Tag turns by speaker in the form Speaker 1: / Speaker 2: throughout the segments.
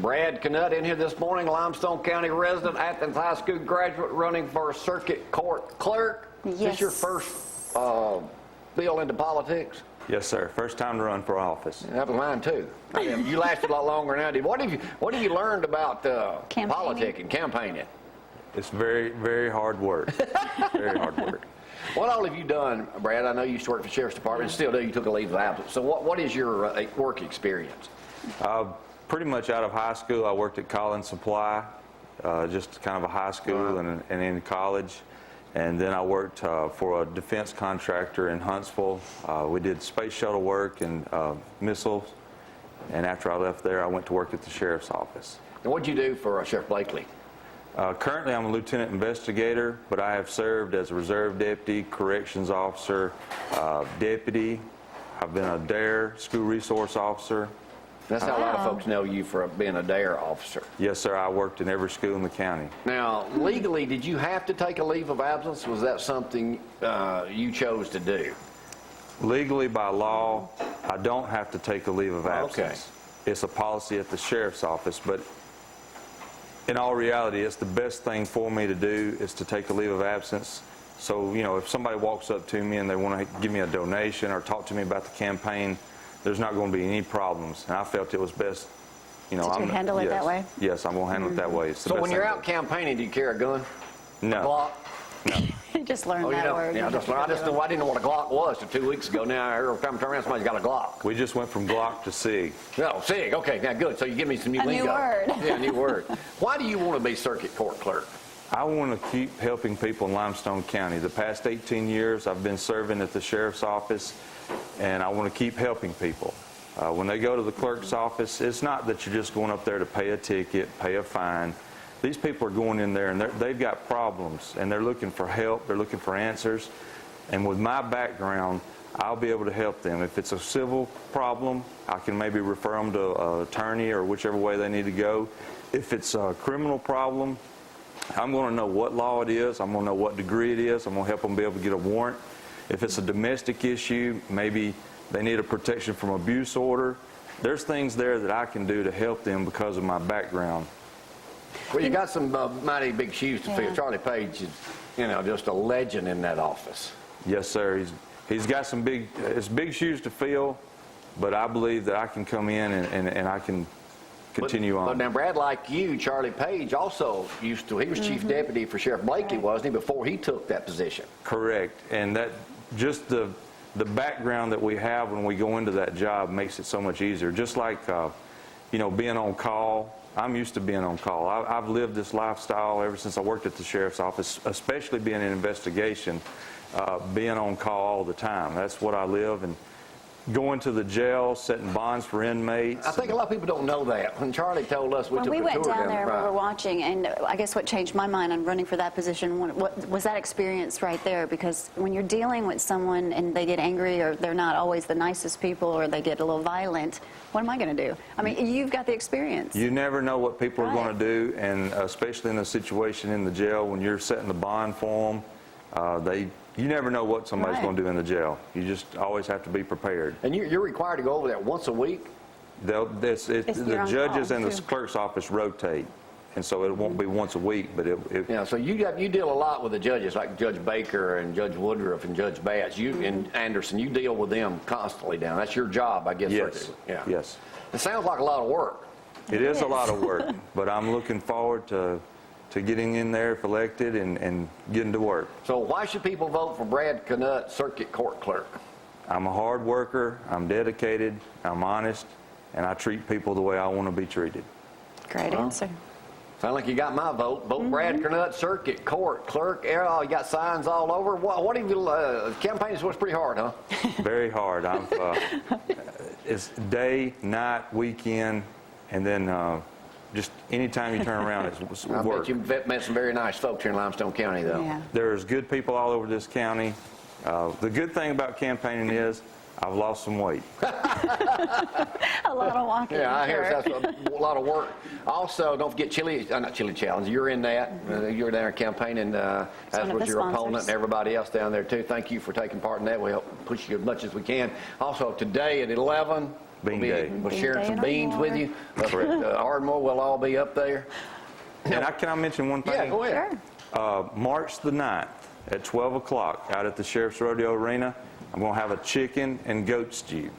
Speaker 1: Brad Curnutt in here this morning, Limestone County resident, Athens High School graduate, running for circuit court clerk.
Speaker 2: Yes.
Speaker 1: Is this your first bill into politics?
Speaker 3: Yes, sir. First time to run for office.
Speaker 1: That was mine too. You lasted a lot longer now. What have you learned about politicking, campaigning?
Speaker 3: It's very, very hard work. Very hard work.
Speaker 1: What all have you done, Brad? I know you used to work for the Sheriff's Department, and still do. You took a leave of absence. So what is your work experience?
Speaker 3: Pretty much out of high school, I worked at Collins Supply, just kind of a high school and in college. And then I worked for a defense contractor in Huntsville. We did space shuttle work and missiles. And after I left there, I went to work at the Sheriff's Office.
Speaker 1: And what did you do for Sheriff Blakely?
Speaker 3: Currently, I'm a lieutenant investigator, but I have served as a reserve deputy, corrections officer, deputy. I've been a DARE, school resource officer.
Speaker 1: That's how a lot of folks know you for being a DARE officer.
Speaker 3: Yes, sir. I worked in every school in the county.
Speaker 1: Now, legally, did you have to take a leave of absence? Was that something you chose to do?
Speaker 3: Legally, by law, I don't have to take a leave of absence.
Speaker 1: Okay.
Speaker 3: It's a policy at the Sheriff's Office, but in all reality, it's the best thing for me to do is to take a leave of absence. So, you know, if somebody walks up to me and they want to give me a donation or talk to me about the campaign, there's not going to be any problems. And I felt it was best, you know.
Speaker 2: To handle it that way?
Speaker 3: Yes, I'm going to handle it that way. It's the
Speaker 1: So
Speaker 3: best
Speaker 1: when you're
Speaker 3: thing
Speaker 1: out campaigning, do you carry a gun?
Speaker 3: No.
Speaker 1: A Glock?
Speaker 2: You just learned
Speaker 1: Oh, you
Speaker 2: that
Speaker 1: know,
Speaker 2: word.
Speaker 1: yeah, I didn't know what a Glock was till 2 weeks ago. Now every time I turn around, somebody's got a Glock.
Speaker 3: We just went from Glock to SIG.
Speaker 1: No, SIG. Okay, now good. So you give me some new
Speaker 2: A new
Speaker 1: lingo.
Speaker 2: word.
Speaker 1: Yeah, new word. Why do you want to be circuit court clerk?
Speaker 3: I want to keep helping people in Limestone County. The past 18 years, I've been serving at the Sheriff's Office, and I want to keep helping people. When they go to the clerk's office, it's not that you're just going up there to pay a ticket, pay a fine. These people are going in there and they've got problems and they're looking for help, they're looking for answers. And with my background, I'll be able to help them. If it's a civil problem, I can maybe refer them to an attorney or whichever way they need to go. If it's a criminal problem, I'm going to know what law it is, I'm going to know what degree it is, I'm going to help them be able to get a warrant. If it's a domestic issue, maybe they need a protection from abuse order. There's things there that I can do to help them because of my background.
Speaker 1: Well, you got some mighty big shoes to fill. Charlie Page is, you know, just a legend in that office.
Speaker 3: Yes, sir. He's got some big shoes to fill, but I believe that I can come in and I can continue on.
Speaker 1: But now, Brad, like you, Charlie Page also he was chief deputy for Sheriff Blakely, wasn't he, before he took that position?
Speaker 3: Correct. And that just the background that we have when we go into that job makes it so much easier. Just like, you know, being on call. I'm used to being on call. I've lived this lifestyle ever since I worked at the Sheriff's Office, especially being in investigation, being on call all the time. That's what I live. And going to the jail, setting bonds for inmates.
Speaker 1: I think a lot of people don't know that. When Charlie told us we took a tour
Speaker 2: we went down there,
Speaker 1: right.
Speaker 2: we were watching, and I guess what changed my mind on running for that position what was that experience right there, because when you're dealing with someone and they get angry or they're not always the nicest people or they get a little violent, what am I going to do? I mean, you've got the experience.
Speaker 3: You never know what people are going to do, and especially in a situation in the jail when you're setting the bond for them, you never know what somebody's going to do in the jail. You just always have to be prepared.
Speaker 1: And you're required to go over there once a week?
Speaker 3: The judges and the clerk's office rotate, and so it won't be once a week, but
Speaker 1: yeah, so you deal a lot with the judges, like Judge Baker and Judge Woodruff and Judge Batts. You and Anderson, you deal with them constantly down. That's your job, I guess.
Speaker 3: Yes.
Speaker 1: Yeah.
Speaker 3: Yes.
Speaker 1: It sounds like a lot of work.
Speaker 3: It is a lot of work, but I'm looking forward to getting in there if elected and getting to work.
Speaker 1: So why should people vote for Brad Curnutt, circuit court clerk?
Speaker 3: I'm a hard worker, I'm dedicated, I'm honest, and I treat people the way I want to be treated.
Speaker 2: Great answer.
Speaker 1: Sound like you got my vote. Vote Brad Curnutt, circuit court clerk. You got signs all over. What have you, campaigning was pretty hard, huh?
Speaker 3: Very hard. It's day, night, weekend, and then just any time you turn around, it's work.
Speaker 1: I bet you've met some very nice folks here in Limestone County, though.
Speaker 2: Yeah.
Speaker 3: There's good people all over this county. The good thing about campaigning is I've lost some weight.
Speaker 2: A lot of walking.
Speaker 1: Yeah, I hear that's a lot of work. Also, don't forget not Chili Challenge. You're in that. You're there campaigning as with your opponent and everybody else down there, too. Thank you for taking part in that. We'll help push you as much as we can. Also, today at 11,
Speaker 3: Bean Day.
Speaker 1: We're
Speaker 2: Bean
Speaker 1: sharing
Speaker 2: Day
Speaker 1: some
Speaker 2: and
Speaker 1: beans
Speaker 2: Ardmore.
Speaker 1: with you. Ardmore will all be up there.
Speaker 3: And can I mention one thing?
Speaker 1: Yeah, go ahead.
Speaker 2: Sure.
Speaker 3: March the 9th at 12 o'clock out at the Sheriff's Rodeo Arena, I'm going to have a chicken and goat stew.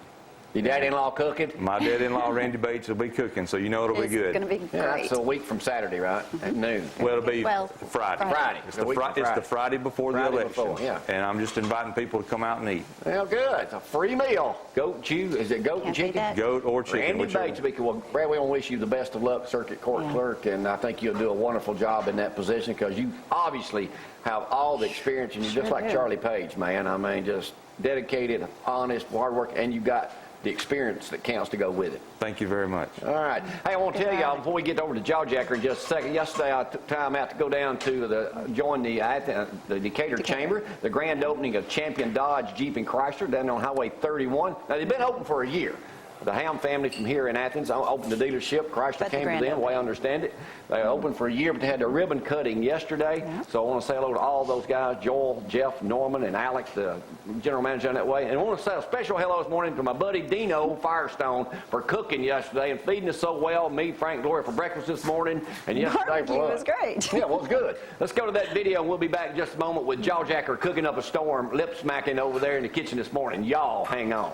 Speaker 1: Your daddy-in-law cooking?
Speaker 3: My dad-in-law, Randy Bates, will be cooking, so you know it'll be
Speaker 2: It's
Speaker 3: good.
Speaker 2: going to be
Speaker 1: Yeah,
Speaker 2: great.
Speaker 1: that's a week from Saturday, right? At noon.
Speaker 3: Well, it'll be
Speaker 2: Well,
Speaker 3: Friday.
Speaker 1: Friday.
Speaker 3: It's
Speaker 1: A week from
Speaker 3: it's the
Speaker 1: Friday.
Speaker 3: Friday before the
Speaker 1: Friday
Speaker 3: election.
Speaker 1: before, yeah.
Speaker 3: And I'm just inviting people to come out and eat.
Speaker 1: Well, good. It's a free meal. Goat chew. Is it goat and
Speaker 2: Can't beat
Speaker 1: chicken?
Speaker 2: that.
Speaker 3: Goat or chicken,
Speaker 1: Randy
Speaker 3: whichever.
Speaker 1: Bates, well, Brad, we want to wish you the best of luck, circuit court
Speaker 2: Yeah.
Speaker 1: clerk, and I think you'll do a wonderful job in that position because you obviously have all the experience, and you're just
Speaker 2: Sure
Speaker 1: like
Speaker 2: do.
Speaker 1: Charlie Page, man. I mean, just dedicated, honest, hard work, and you got the experience that counts to go with it.
Speaker 3: Thank you very much.
Speaker 1: All right. Hey, I want to tell
Speaker 2: Good
Speaker 1: y'all
Speaker 2: night.
Speaker 1: before we get over to Jawjacker in just a second. Yesterday, I took time out to go down to join the Decatur Chamber, the grand opening of Champion Dodge Jeep and Chrysler down on Highway 31. Now they've been open for a year. The Ham family from here in Athens opened the dealership. Chrysler
Speaker 2: But the
Speaker 1: came to
Speaker 2: grand
Speaker 1: them, the way I understand it. They opened for a year, but they had their ribbon cutting yesterday.
Speaker 2: Yeah.
Speaker 1: So I want to say hello to all those guys, Joel, Jeff, Norman, and Alex, the general manager on that way. And I want to say a special hello this morning to my buddy Dino Firestone for cooking yesterday and feeding us so well. Me, Frank, Gloria for breakfast this morning, and yesterday
Speaker 2: Barbecue
Speaker 1: for lunch.
Speaker 2: was great.
Speaker 1: Yeah, well, it was good. Let's go to that video, and we'll be back in just a moment with Jawjacker cooking up a storm, lip smacking over there in the kitchen this morning. Y'all hang on.